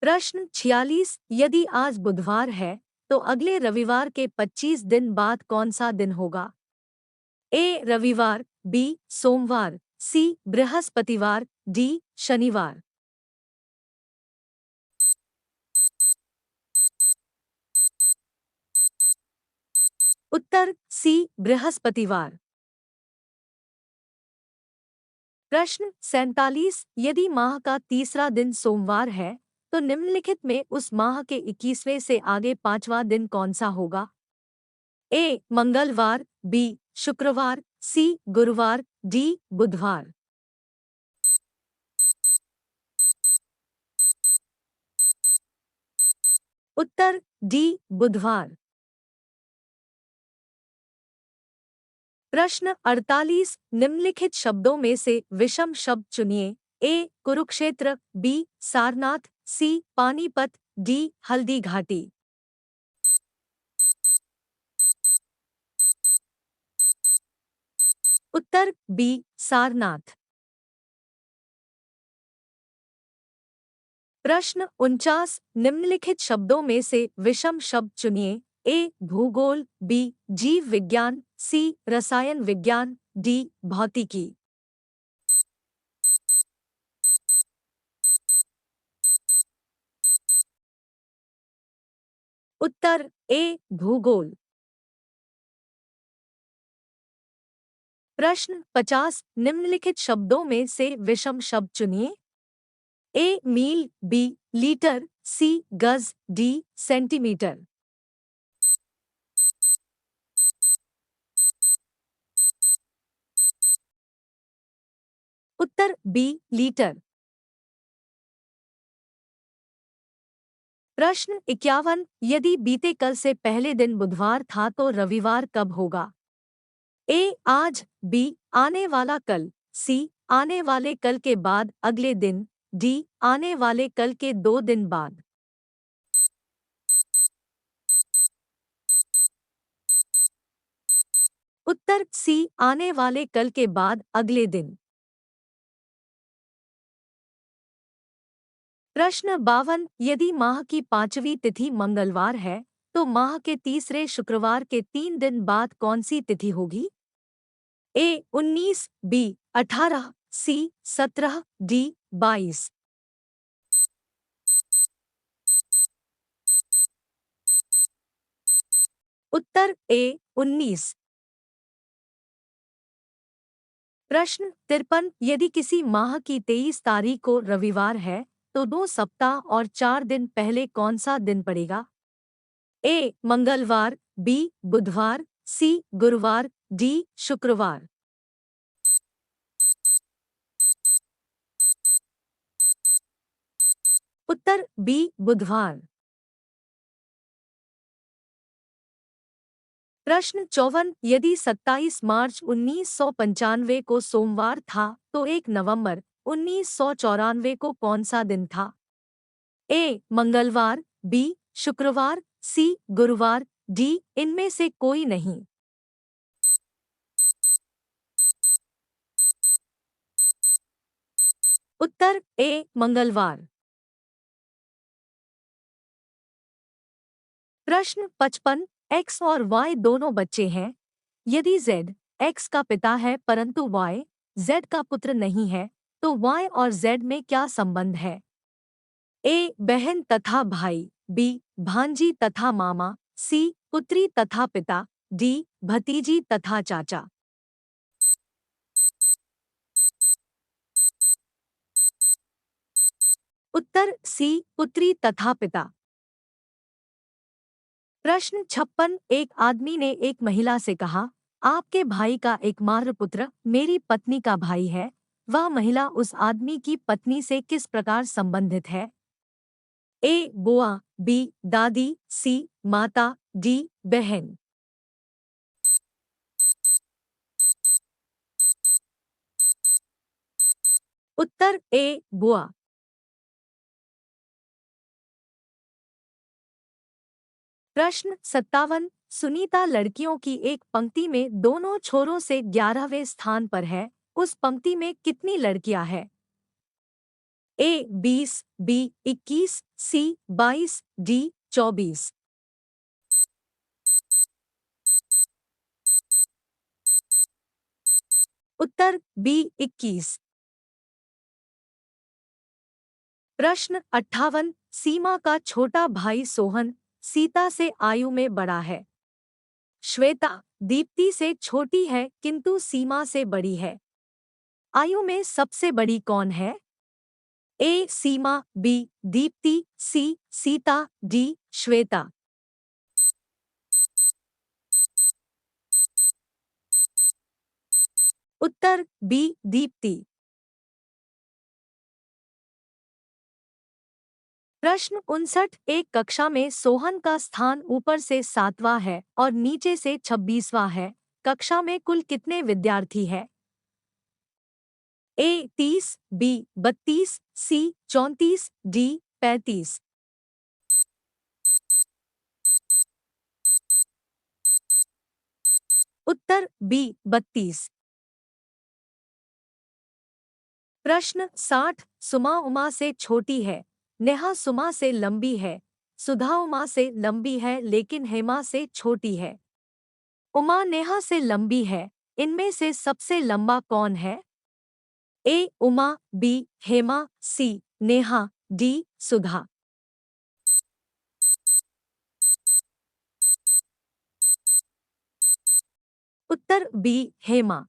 प्रश्न 46। यदि आज बुधवार है तो अगले रविवार के 25 दिन बाद कौन सा दिन होगा? ए रविवार, बी सोमवार, सी बृहस्पतिवार, डी शनिवार। उत्तर सी बृहस्पतिवार। प्रश्न 47। यदि माह का तीसरा दिन सोमवार है तो निम्नलिखित में उस माह के 21वें से आगे पांचवा दिन कौन सा होगा? ए मंगलवार, बी शुक्रवार, सी गुरुवार, डी बुधवार। उत्तर डी बुधवार। प्रश्न 48। निम्नलिखित शब्दों में से विषम शब्द चुनिए। ए कुरुक्षेत्र, बी सारनाथ, सी पानीपत, डी हल्दी घाटी। उत्तर बी सारनाथ। प्रश्न 49। निम्नलिखित शब्दों में से विषम शब्द चुनिए। ए भूगोल, बी जीव विज्ञान, सी रसायन विज्ञान, डी भौतिकी। उत्तर ए भूगोल। प्रश्न 50। निम्नलिखित शब्दों में से विषम शब्द चुनिए। ए मील, बी लीटर, सी गज, डी सेंटीमीटर। उत्तर बी लीटर। प्रश्न 51। यदि बीते कल से पहले दिन बुधवार था तो रविवार कब होगा? ए आज, बी आने वाला कल, सी आने वाले कल के बाद अगले दिन, डी आने वाले कल के 2 दिन बाद। उत्तर सी आने वाले कल के बाद अगले दिन। प्रश्न 52। यदि माह की पांचवी तिथि मंगलवार है तो माह के तीसरे शुक्रवार के 3 दिन बाद कौन सी तिथि होगी? ए 19, बी 18, सी 17, डी 22। उत्तर ए 19। प्रश्न 53। यदि किसी माह की 23 तारीख को रविवार है तो 2 सप्ताह और 4 दिन पहले कौन सा दिन पड़ेगा? ए मंगलवार, बी बुधवार, सी गुरुवार, डी शुक्रवार। उत्तर बी बुधवार। प्रश्न 54। यदि 27 मार्च 1995 को सोमवार था तो 1 नवंबर 1994 को कौन सा दिन था? ए मंगलवार, बी शुक्रवार, सी गुरुवार, डी इनमें से कोई नहीं। उत्तर ए मंगलवार। प्रश्न 55। एक्स और वाई दोनों बच्चे हैं। यदि जेड एक्स का पिता है परंतु वाई जेड का पुत्र नहीं है तो वाई और जेड में क्या संबंध है? ए बहन तथा भाई, बी भांजी तथा मामा, सी पुत्री तथा पिता, डी भतीजी तथा चाचा। उत्तर सी पुत्री तथा पिता। प्रश्न 56। एक आदमी ने एक महिला से कहा, आपके भाई का एकमात्र पुत्र मेरी पत्नी का भाई है। वह महिला उस आदमी की पत्नी से किस प्रकार संबंधित है? ए बुआ, बी दादी, सी माता, डी बहन। उत्तर ए बुआ। प्रश्न 57। सुनीता लड़कियों की एक पंक्ति में दोनों छोरों से 11वें स्थान पर है। उस पंक्ति में कितनी लड़कियां हैं? ए 20, बी 21, सी 22, डी 24। उत्तर बी 21। प्रश्न 58। सीमा का छोटा भाई सोहन सीता से आयु में बड़ा है। श्वेता दीप्ति से छोटी है किंतु सीमा से बड़ी है। आयु में सबसे बड़ी कौन है? ए सीमा, बी दीप्ति, सी सीता, डी श्वेता। उत्तर बी दीप्ति। प्रश्न 59। एक कक्षा में सोहन का स्थान ऊपर से 7वां है और नीचे से 26वां है। कक्षा में कुल कितने विद्यार्थी हैं? ए 30, बी 32, सी 34, डी 35। उत्तर बी 32। प्रश्न 60। सुमा उमा से छोटी है, नेहा सुमा से लंबी है, सुधा उमा से लंबी है लेकिन हेमा से छोटी है। उमा नेहा से लंबी है, इनमें से सबसे लंबा कौन है? ए उमा, बी हेमा, सी नेहा, डी सुधा। उत्तर बी हेमा।